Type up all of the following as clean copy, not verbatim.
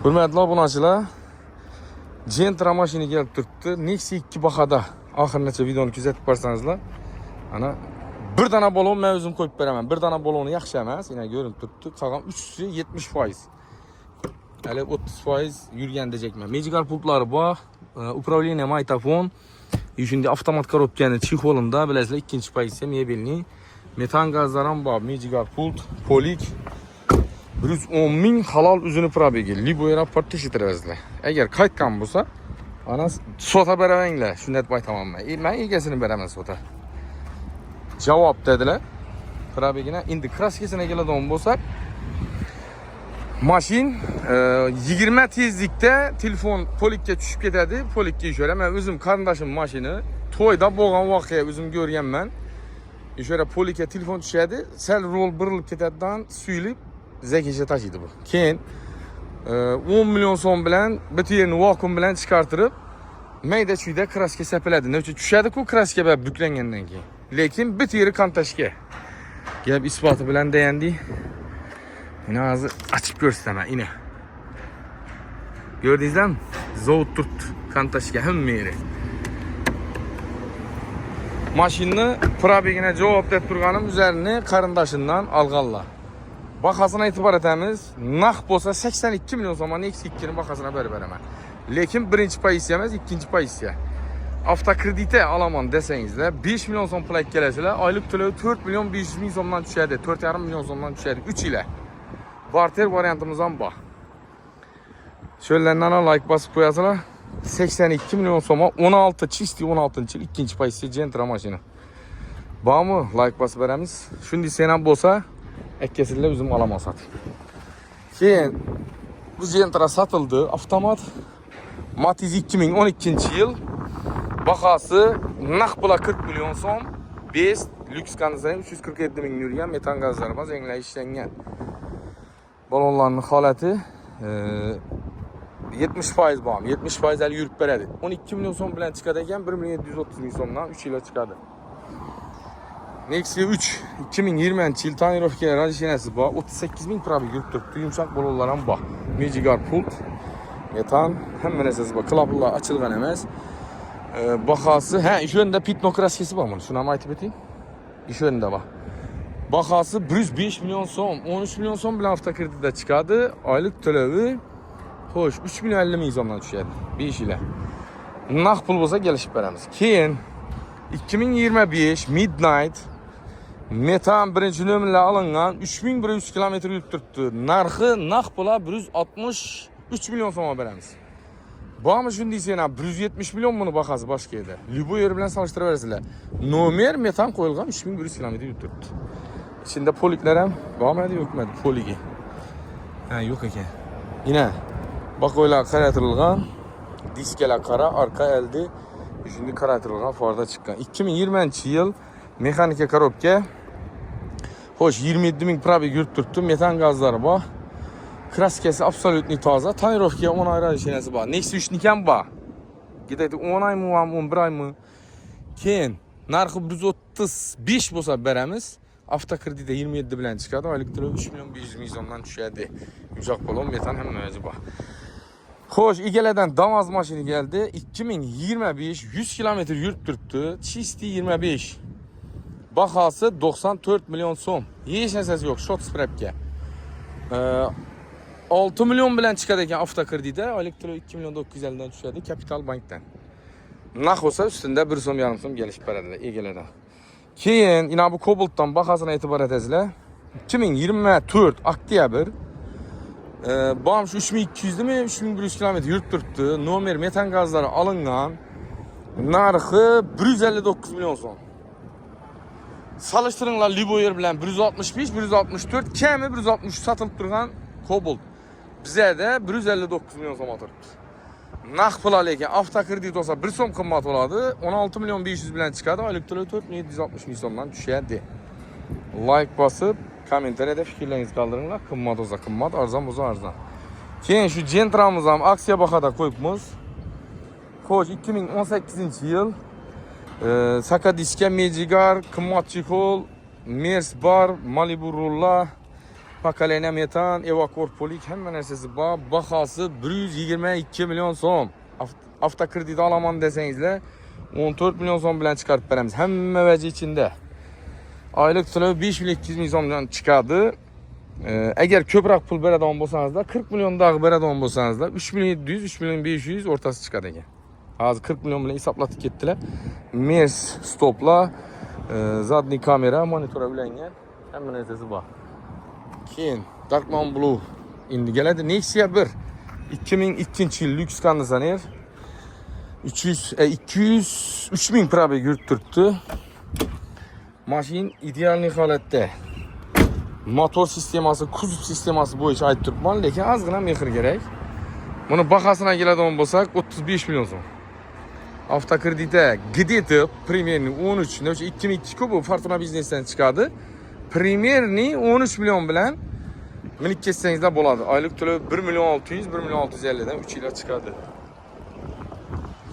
Hürmetli obunachilar, Gentra mashina kelib turibdi. Nexia 2 bahada. Oxirgacha videoni kuzatib ko'rsangizlar. Ana bir dana balon men o'zim qo'yib beraman. Bir dana baloni yaxshi emas, yana ko'rinib turibdi. Qolgan 3'si 70%. Hali 30% yurgan dejekman. Magical pultlari bor, upravlение magnitofon, shunday avtomat korobkani chexolida bilasizlar, ikkinchi pozitsiya mebelni. Metan gazlar ham bor, Magical pult, polik. 110 ming halol uzuni probegi. Liboy raport tekshirtirasizlar. Agar qaytgan bo'lsa, ana sota beravanglar. Shunday deb aytaman men. Men egasini beraman sota. Javob dedilar. Probegini endi kraskasini keladigan bo'lsak, mashin 20 tezlikda telefon polikka tushib ketadi. Polikka ishora. Men o'zim qarindashim mashini to'yda bo'lgan voqea o'zim ko'rganman. Ishora polikka telefon tushadi, sal rol burilib ketadidan suyilib zekice taşıydı bu. Keyin 10 milyon so'm bilan bitta yerini vakuum bilan chiqartirib, mayda chuyda kraska sepiladi. Nechun tushadi-ku kraska bo'lib buklangandan keyin. Lekin bitta yeri kantashga. Gap isboti bilan degandik. Mana hozir ochib ko'rsataman, ina. Ko'rdingizmi? Zavod turibdi kantashga hamma yeri. Mashinni probegine javob deb turganim üzerine qarindashimdan olganlar. Bahasına itibar etamiz. Naq bo'lsa 82 milyon so'm Nexia 2'nin bahasına beraman. Lekin birinchi pozitsiya emas, ikkinchi pozitsiya. Avtokredite alaman desangizlar 5 milyon so'm pul kelasizlar, oylik to'lov 4 milyon 500 ming so'mdan tushadi, 4,5 milyon so'mdan tushadi 3 yil. Barter variantimiz ham bor. Şöylerinden like basıp qo'yasizlar. 82 milyon so'm 16 chisti 16-yil ikkinchi pozitsiya Gentra mashina. Bormi? Like basıp beramiz. Shunday sen ham bo'lsa ekkesizle üzüm alaman satayım. Keyin bu Gentra satıldı. Avtomat Matiz 2012 yıl. Bahası naq pula 40 milyon so'm. 5 lüks konditsioner 347 ming yurgan metan gazlar bor, zenglar ishlangan. Balonlarning holati 70% bor. 70% hali yurib beradi. 12 milyon so'm bilan chiqadi ekan, 1 milyon 730 ming so'mdan 3 yilga chiqadi. Nexia 3 2020 yıl tonirovka rajishenasi bor. 38 ming probeg yurib turibdi. Yumshoq balonlar ham bor. Magical pult, metan, hamma narsasi bor. Klaplar ochilgan emas. Bahası, ish o'rnida pitno kraskasi bor buni. Shuni ham aytib o'tayim. Ish o'rnida bor. Bahası 105 milyon so'm, 13 milyon so'm bilan avtokreditda chiqadi. Oylik to'lovi xo'sh 3 milyon 50 ming so'mdan tushadi 5 yil. Naq pul bo'lsa kelishib beramiz. Keyin 2025 Midnight metan birinchi nomerla alingan 3100 kilometr yurib turibdi. Narxi naq pula 163 milyon so'm beramiz. Bormi shunday sena 170 milyon buni bahasi boshqa edi. Liboy yer bilan solishtirib bersizlar. Nomer metan qo'yilgan 3100 kilometr yurib turibdi. İçinde poliklar ham bormadi, yo'qmadi poligi. Yo'q ekan. Yine bakoylar qaratirilgan, diskalar qara, arka eldi shunday qaratirilgan farda chiqqan. 2020 yil mexanika korobka. Xo'sh, 27 ming probeg yurib turibdi, metan gazlari bor. Kraskasi absolutni toza, tonirovka 10 oy rajishenasi bor. Nexia 3 ham bor. Gidaydi 10 oymi, 11 oymi. Keyin narxi 135 bo'lsa beramiz. Avtokreditda 27 bilan chiqadi, oylik to'lov 3 milyon 500 ming so'mdan tushadi. Yumshoq balon, metan hamma o'zi bor. Xo'sh, egalardan Damas mashina geldi. 2025 100 kilometr yurib turibdi. Chisti 25. Bahası 94 milyon so'm. Hech narsasi yo'q, short sprapga. 6 milyon bilan chiqadi ekan avtokreditda, oylik to'lov 2 milyon 950 dan tushadi Kapital bankdan. Naq bo'lsa ustunda 1,5 so'm kelishib beradilar egalardan. Keyin ina bu Cobalt'dan bahasına itibar etasizlar. 2024 oktyabr Bağımşı 3200 mi 3100 kilometr yurib turibdi. Nomer metan gazlari alingan. Narxi 159 milyon so'm. Solishtiringlar Liboyer bilan 165, 164, kami 163 satılib turgan Cobalt. Bizada 159 milyon so'm turibdi. Naq pul lekin avtokredit olsa 1 so'm qimmat bo'ladi. 16 milyon 500 bilan chiqadi. Oylik to'lov 4 milyon 760 ming so'mdan tushadi. Like basıp kommentariyada fikrlaringizni qoldiringlar. Qimmat olsa qimmat, arzon bo'lsa arzon. Keyin shu Gentramiz ham aksiya bahada qo'yibmiz. Xo'sh, 2018 yil Sakadiska Mejigar, qimmat chexol, Mers bar, Malibu rulla, Pakalena metan, evakor polik hamma narsasi bor. Bahası 122 milyon so'm. Avtokredit olaman desangizlar 14 milyon so'm bilan chiqarib beramiz. Hamma vaji ichida. Oylik to'lov 5200 ming so'mdan chiqadi. Agar ko'proq pul beradigan bo'lsangizlar, 40 million dag'i beradigan bo'lsangizlar, 3 million 700, 3 million 500 o'rtasi chiqadi ekan. Hozir 40 million bilan hisoblatib ketdilar. Mes stoplar, zadniy kamera, monitor ulangan, hamma narsasi bor. Keyin Darkman Blue endi keladi. Nexia 1 2002-yil lyuks konditsioner 3000 probeg yurib turibdi. Mashin ideal holatda. Motor sistemasi, kuzov sistemasi bo'yicha aytib turibman, lekin ozgina mehr kerak. Buni bahosini keladigan bo'lsak, 35 million so'm. Avtokreditda где-то примерно 13, o'sha 2002 bu Fortuna biznesdan chiqadi. Primerni 13 million bilan minib ketsangizlar bo'ladi. Oylik to'lov 1 million 600, 1 million 650 dan 3 yilga chiqadi.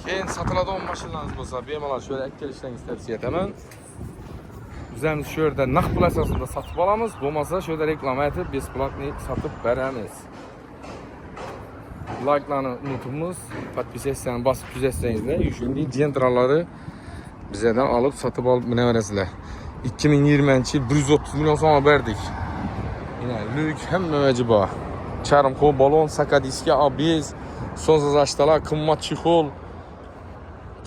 Keyin sotiladigan mashinalarimiz bo'lsa, bemalol shu yerga kelishni tavsiya etaman. Bizamiz shu yerda naqd pul asosida sotib olamiz, bo'lmasa shu yerda reklama aytib, besplatni sotib beramiz. Like'larni unutmaymiz, podpisatsiyani bosib tuzatsangizlar, shunday jentralari bizdan olib sotib olib minaverasizlar. 2020-yil 130 million so'm berdik. Yine lyuk hamma vaji bor. Charmqo balon, sakadiska, ABS, sonsiz ashtalar, qimmat chexol,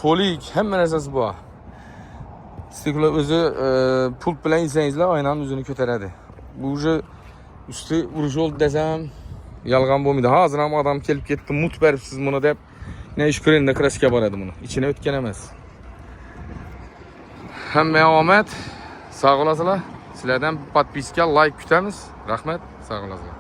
polik hamma narsasi bor. Stiklar o'zi pult bilan yesangizlar, aynani o'zini ko'taradi. Bu usti urjol desam yolg'on bo'lmaydi. Hozir ham odam kelib ketdi, mut beribsiz buni deb, ne ish ko'ringda kraska boradi buni. Ichini o'tgan emas. Hamma omad, sog' bo'lasizlar. Sizlardan podpiska, like kutamiz. Rahmat, sog' bo'lasizlar.